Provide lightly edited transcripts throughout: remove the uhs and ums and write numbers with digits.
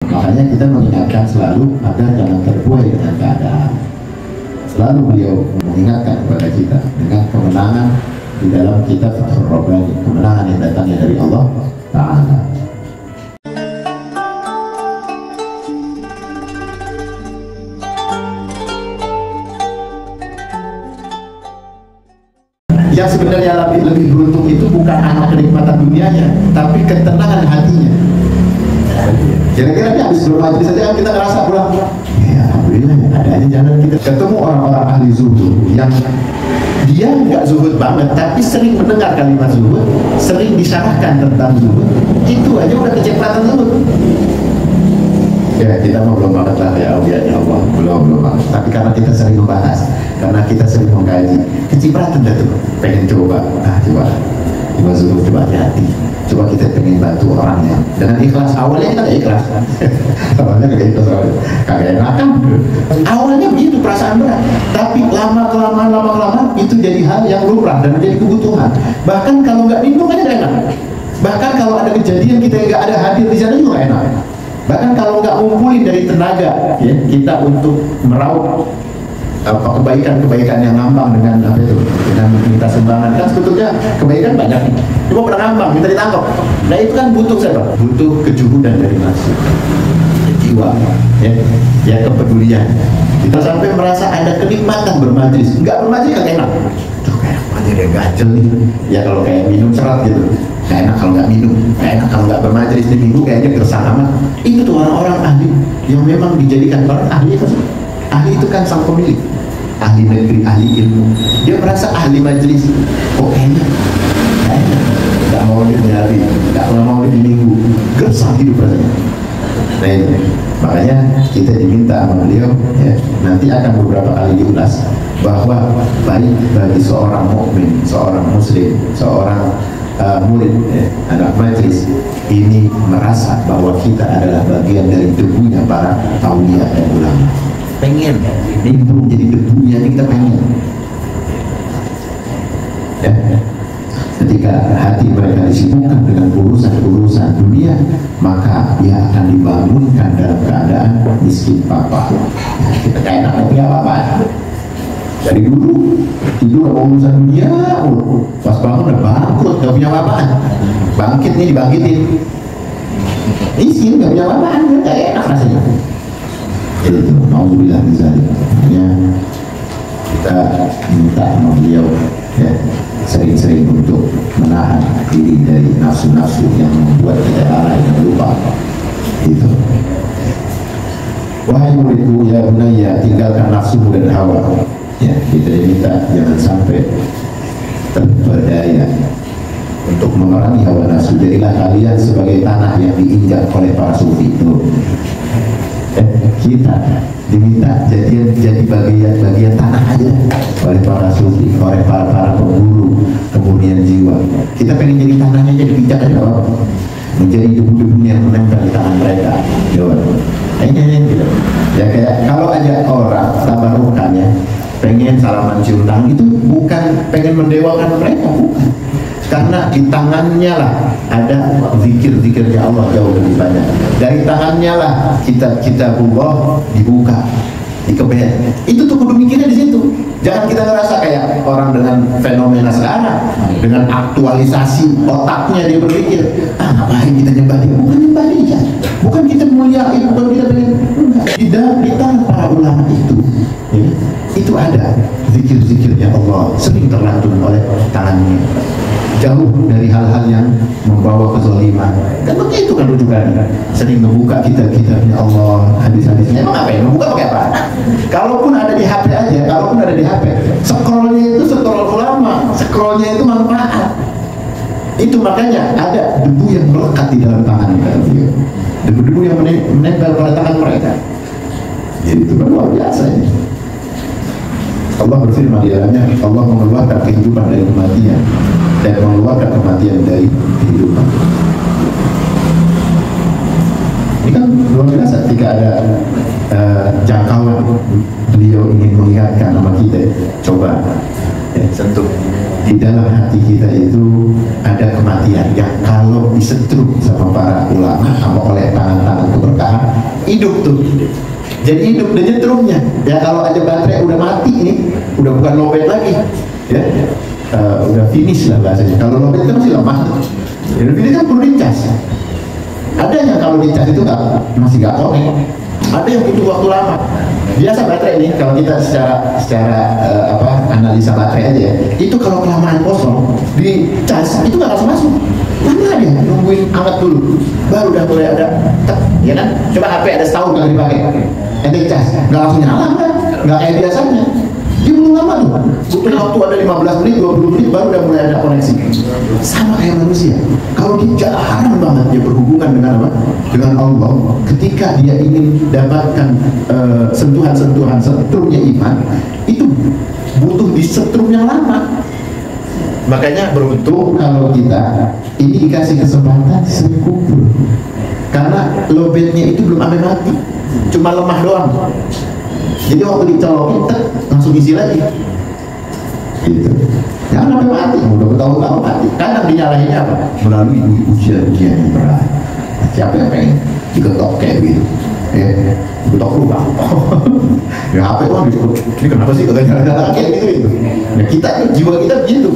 Makanya kita mengingatkan selalu agar jangan terbuai dengan keadaan. Selalu beliau mengingatkan kepada kita dengan kemenangan di dalam kitab Fathur Rabbani, kemenangan yang datangnya dari Allah Ta'ala. Yang sebenarnya lebih beruntung itu bukan anak kenikmatan dunianya, tapi ketenangan hatinya. Kira-kira dia habis bermajlis saja kita ngerasa pulang, ya alhamdulillah ada aja jalan kita. Ketemu orang-orang ahli zuhud yang dia nggak zuhud banget, tapi sering mendengar kalimat zuhud, sering disyarahkan tentang zuhud, itu aja udah kecipratan zuhud. Ya kita mau belum banget lah ya aulianya Allah, belum banget. Tapi karena kita sering membahas, karena kita sering mengkaji, kecipratan dah tuh, pengen coba zuhud, coba hati-hati, coba kita pengen bantu orangnya dengan ikhlas. Awalnya kita ikhlas, awalnya kagak enakan. Awalnya begitu perasaan berat, tapi lama kelamaan itu jadi hal yang lumrah dan menjadi kebutuhan. Bahkan kalau nggak minum aja nggak enak. Bahkan kalau ada kejadian kita nggak ada hadir di sana juga enak. Bahkan kalau nggak ngumpulin dari tenaga ya, kita untuk meraup kebaikan-kebaikan yang ngambang dengan apa itu, dengan minta sumbangan, kan sebetulnya kebaikan banyak nih. Cuma pernah ngambang, minta ditangkap. Nah itu kan butuh siapa? Butuh kejuhudan dari nafsu, jiwa, ya kepedulian. Kita sampai merasa ada kenikmatan bermajlis. Nggak bermajlis kan enak. Tuh kayak majlis dia gajel nih. Ya kalau kayak minum serat gitu. Gak enak kalau nggak minum, gak enak kalau nggak bermajlis di minggu, kayaknya gersang amat. Itu tuh orang-orang ahli yang memang dijadikan orang ahli kan. Ahli itu kan sang pemilik, ahli negeri, ahli ilmu. Dia merasa ahli majlis. Oh enak, gak mau di hari, gak mau di minggu, gersang hidup rasanya. Nah itu, makanya kita diminta sama beliau ya, nanti akan beberapa kali diulas bahwa baik bagi seorang mukmin, seorang muslim, seorang murid, anak majlis ini merasa bahwa kita adalah bagian dari debunya para aulia dan ulama. Pengen nimbrung jadi debunya, kita pengen. Ya. Ketika hati mereka disibukkan dengan urusan-urusan dunia, maka dia akan dibangunkan dalam keadaan miskin papa. Kita kayak enak punya apa? Dari dulu tidur sama urusan dunia, pas bangun udah bangkrut, gak punya apa-apaan. Bangkit nih dibangkitin, miskin gak punya apa-apaan, gak enak rasanya. Jadi itu, nauzubillah min dzalik. Makanya kita minta sama beliau ya, sering-sering untuk menahan diri dari nafsu-nafsu yang membuat kita lalai dan lupa. Itu. Wahai muridku ya bunayya, tinggalkan nafsumu dan hawa. Ya, kita diminta jangan sampai terperdaya untuk memerangi hawa nafsu. Jadilah kalian sebagai tanah yang diinjak oleh para sufi itu. Kita diminta jadi bagian tanah aja oleh para sufi, oleh para pemburu kemudian jiwa. Kita pengen jadi tanahnya, jadi bijak aja apa? Menjadi debu-debunya yang menempel di tangan mereka. Kayaknya gitu. Ya kayak kalau aja orang tabarukannya pengen salaman cium tangan, itu bukan pengen mendewakan mereka, bukan. Karena di tangannya lah ada zikir-zikirnya Allah jauh lebih banyak. Dari tangannya lah kitab-kitabullah dibuka, dikebet. Itu tuh kudu mikirnya di situ. Jangan kita ngerasa kayak orang dengan fenomena sekarang, dengan aktualisasi otaknya dia berpikir, ngapain kita nyembah dia? Bukan nyembah dia, bukan kita muliain, bukan kita pengen. Di tangan para ulama itu, ya, itu ada zikir-zikirnya Allah sering terlantun oleh tangannya, jauh dari hal-hal yang membawa kezaliman. Dan begitu kan rujukannya, sering membuka kitab-kitabnya Allah, hadis-hadisnya. Emang apa ya? Membuka pakai apa? Kalaupun ada di HP aja, kalaupun ada di HP, scrollnya itu scroll ulama, scrollnya itu manfaat. Itu makanya ada debu yang melekat di dalam tangan kata beliau, debu-debu yang menempel pada tangan mereka. Jadi itu luar biasa ini. Allah berfirman di dalamnya, Allah mengeluarkan kehidupan dari kematian dan mengeluarkan kematian dari kehidupan. Ini kan luar biasa ketika ada jangkauan beliau ingin mengingatkan sama kita, coba ya, sentuh. Di dalam hati kita itu ada kematian yang kalau disetrum sama para ulama, sama oleh tangan-tangan keberkahan, hidup tuh. Jadi hidup dan nyetrumnya. Ya kalau aja baterai udah mati nih, udah bukan lowbat lagi, ya, udah finish lah bahasanya. Kalau lowbat itu masih lemah. Jadi ini kan perlu dicas. Ada yang kalau dicas itu masih nggak konek. Ada yang butuh waktu lama. Biasa baterai ini kalau kita secara analisa baterai aja ya, itu kalau kelamaan kosong dicas itu nggak langsung masuk. Lama dia nungguin hangat dulu, baru udah mulai ada ya kan. Coba HP ada setahun nggak dipakai, ente cas nggak langsung nyala kan, nggak kayak biasanya. Dia belum lama tuh, butuh waktu ada 15 menit, 20 menit baru udah mulai ada koneksi. Sama kayak manusia, kalau dia jarang banget dia berhubungan dengan apa? Dengan Allah. Ketika dia ingin dapatkan sentuhan-sentuhan setrumnya iman, itu butuh di setrum yang lama. Makanya beruntung kalau kita ini dikasih kesempatan sekubur, karena lobetnya itu belum sampai mati, cuma lemah doang. Jadi waktu dicolokin langsung isi lagi gitu. Jangan sampai mati, udah bertahun-tahun mati. Kadang dinyalahinnya apa? Melalui ujian-ujian yang berat. Siapa yang pengen diketok kayak gitu? Ketok rumah. Ya HP tuh ini kenapa sih katanya kayak gitu. Nah kita jiwa kita begitu.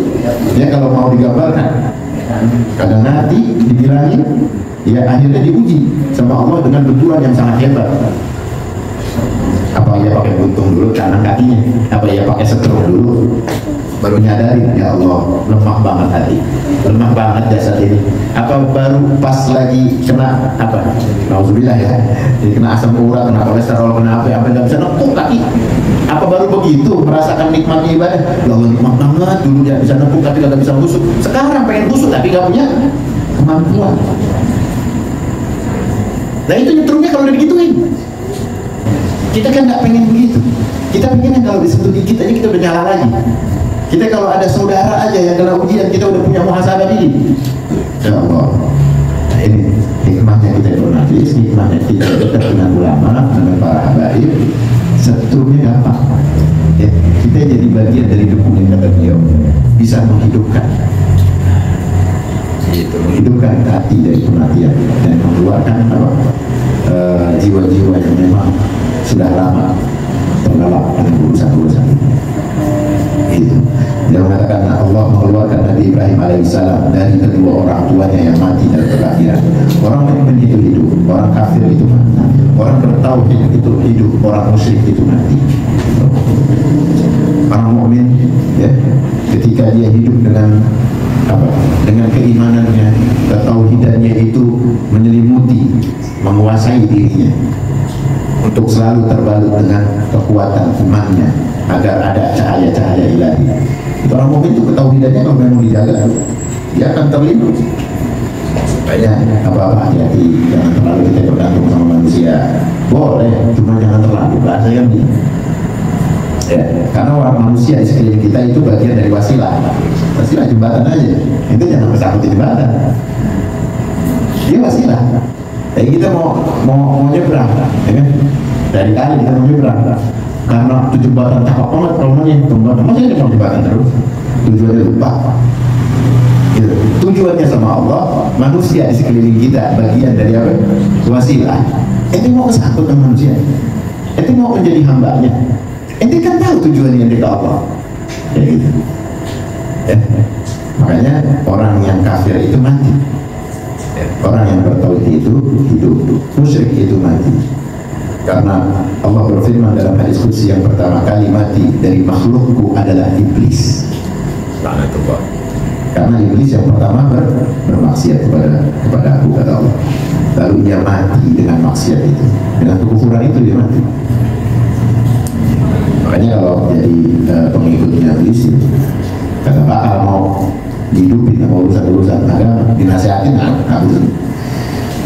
Ya kalau mau digambarkan, kadang nanti dibilangin, ya akhirnya diuji sama Allah dengan benturan yang sangat hebat. Apa ya pakai buntung dulu kanan kakinya, apa ya pakai setrum dulu, baru nyadari ya Allah lemah banget hati, lemah banget jasad ini. Apa baru pas lagi kena apa? Nauzubillah ya, jadi kena asam urat, kena kolesterol, kena apa nggak bisa nempuk kaki. Apa baru begitu merasakan nikmatnya ibadah? Ya Allah nikmat banget, dulu dia bisa nempuk tapi nggak bisa busuk. Sekarang pengen busuk tapi nggak punya kemampuan. Nah itu nyetrumnya kalau udah digituin. Kita kan nggak pengen begitu. Kita pengen kalau disentuh dikit aja kita udah nyala lagi. Kita kalau ada saudara aja yang kena ujian kita udah punya muhasabah diri. Ya Allah. Nah ini hikmahnya kita jurnalis, hikmahnya kita dekat dengan ulama, dengan para habaib. Setrumnya gampang. Ya, kita jadi bagian dari dukungan kata beliau, bisa menghidupkan. Gitu, menghidupkan hati dari kematian dan mengeluarkan jiwa-jiwa yang memang sudah lama terlelap dengan urusan-urusan itu. Dia mengatakan Allah mengeluarkan Nabi Ibrahim alaihissalam dari kedua orang tuanya yang mati dalam kekafiran. Orang mukmin itu hidup, orang kafir itu mati. Orang bertauhid itu hidup, orang musyrik itu mati. Orang mukmin ya, ketika dia hidup dengan dengan keimanannya, ketauhidannya itu menyelimuti, menguasai dirinya untuk selalu terbalut dengan kekuatan imannya agar ada cahaya-cahaya ilahi. Itu orang mukmin itu ketauhidannya kalau memang dijaga, dia akan terlindung. Supaya apa-apa hati-hati, jangan terlalu kita bergantung sama manusia. Boleh, cuma jangan terlalu. Bahasa yang ini. Ya, karena orang manusia di sekeliling kita itu bagian dari wasilah. Wasilah jembatan aja. Itu jangan kesangkut di jembatan. Dia wasilah. Jadi kita mau nyebrang, ya kan? Dari kali kita mau nyebrang. Karena itu jembatan cakep banget, problemnya jembatan. Masa ini mau jembatan terus? Tujuannya lupa. Gitu. Tujuannya sama Allah, manusia di sekeliling kita bagian dari apa? Wasilah. Ente mau kesangkut dengan manusia. Ente mau menjadi hambanya. Ente kan tahu tujuannya dari Allah. Ya gitu. Ya. Makanya orang yang kafir itu mati. Orang yang bertauhid itu hidup, musyrik itu mati. Karena Allah berfirman dalam hadis qudsi yang pertama kali mati dari makhlukku adalah iblis. Laknatullah. Karena iblis yang pertama bermaksiat kepada aku, kata Allah. Lalu dia mati dengan maksiat itu, dengan kekufuran itu dia mati. Makanya kalau jadi pengikutnya iblis, kata bakal mau dihidupin sama urusan-urusan agama, dinasihatin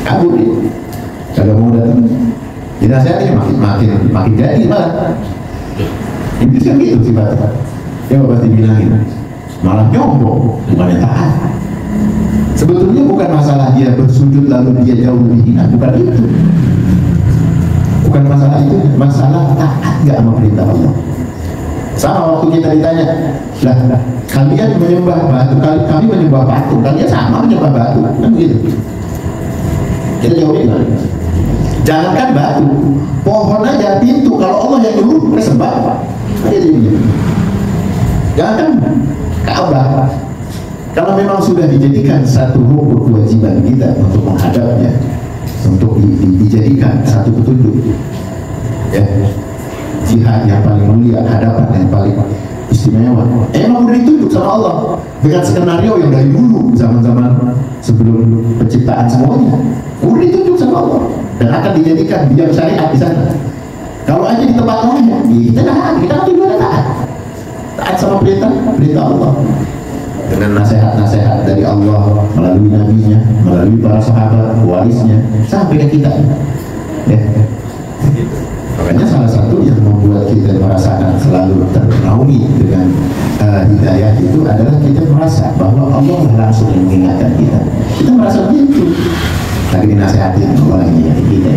kabur dia. Kalau mau datang dinasihatin makin jadi malah. Iblis kan gitu sifatnya. Dia pasti bilangin malah nyombong, bukan taat. Sebetulnya bukan masalah dia bersujud lalu dia jauh lebih hina, bukan itu. Bukan masalah itu, masalah taat gak sama perintah Allah. Sama waktu kita ditanya, lah kalian menyembah batu, kami menyembah batu, kalian sama menyembah batu, kan begitu. Kita jawabin kan? Jangankan batu, pohon aja, pintu, kalau Allah yang nyuruh, kita sembah apa? Jangan Ka'bah. Kalau memang sudah dijadikan satu rukun kewajiban kita untuk menghadapnya, untuk dijadikan satu petunjuk, ya, jihad yang paling mulia, hadapan yang paling istimewa, emang udah ditunjuk sama Allah dengan skenario yang dari dulu, zaman-zaman sebelum penciptaan semuanya, udah ditunjuk sama Allah dan akan dijadikan biang syariat di sana. Kalau aja di tempat lain, kita juga taat sama perintah Allah dengan nasihat-nasihat dari Allah melalui nabinya, melalui para sahabat, warisnya sampai ke kita. Ya. Makanya salah satu yang membuat kita merasakan selalu terpenuhi dengan hidayah itu adalah kita merasa bahwa Allah langsung mengingatkan kita. Kita merasa begitu. Lagi dinasihatin Allah yang mengingatkan kita.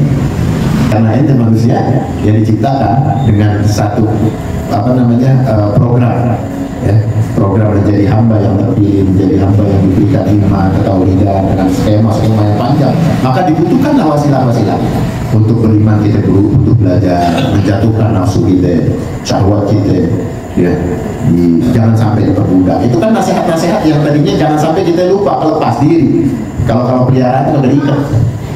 Karena itu manusia yang diciptakan dengan satu program, ya, program menjadi hamba yang terpilih, menjadi hamba yang diberikan iman, ketauhidan dengan skema yang panjang. Maka dibutuhkanlah wasilah-wasilah untuk beriman kita dulu, untuk belajar menjatuhkan nafsu kita, syahwat kita, ya, jangan sampai diperbudak. Itu kan nasihat-nasihat yang tadinya jangan sampai kita lupa lepas diri. Kalau peliharaan itu udah diikat.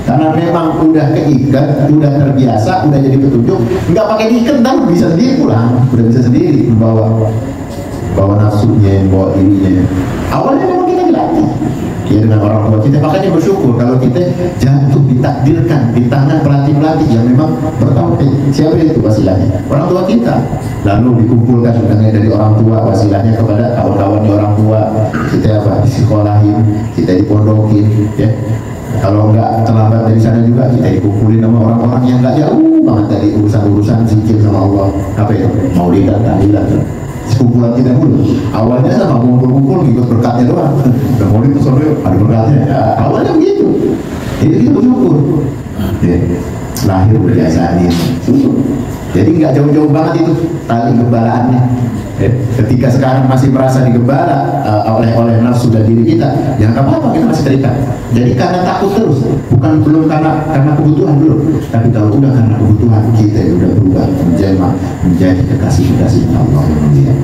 Karena memang udah keikat, udah terbiasa, udah jadi petunjuk, nggak pakai diikat, dan bisa sendiri pulang, udah bisa sendiri bawa nafsunya, bawa dirinya. Awalnya memang kita dilatih, ya, dengan orang tua kita. Makanya bersyukur kalau kita jatuh ditakdirkan di tangan pelatih-pelatih yang memang bertauhid. Siapa itu wasilahnya? Orang tua kita. Lalu dikumpulkan dari orang tua wasilahnya kepada kawan-kawannya orang tua. Kita disekolahin, kita dipondokin, ya. Kalau enggak terlambat dari sana juga kita dikumpulin sama orang-orang yang enggak jauh banget dari urusan-urusan zikir sama Allah. Apa itu? Maulidan, tahlilan. Sekumpulan kita dulu. Awalnya sama kumpul-kumpul ikut berkatnya doang. Udah maulid itu sore ada berkatnya. Ya, awalnya begitu. Jadi kita bersyukur. Ya, lahir udah diasarin. Jadi nggak jauh-jauh banget itu tali gembalaannya. Ya, ketika sekarang masih merasa digembala oleh nafsu dan diri kita, ya nggak apa-apa, kita masih terikat. Jadi karena takut terus, belum karena kebutuhan belum, tapi kalau udah karena kebutuhan kita udah berubah menjadi kekasih-kekasih Allah yang mulia.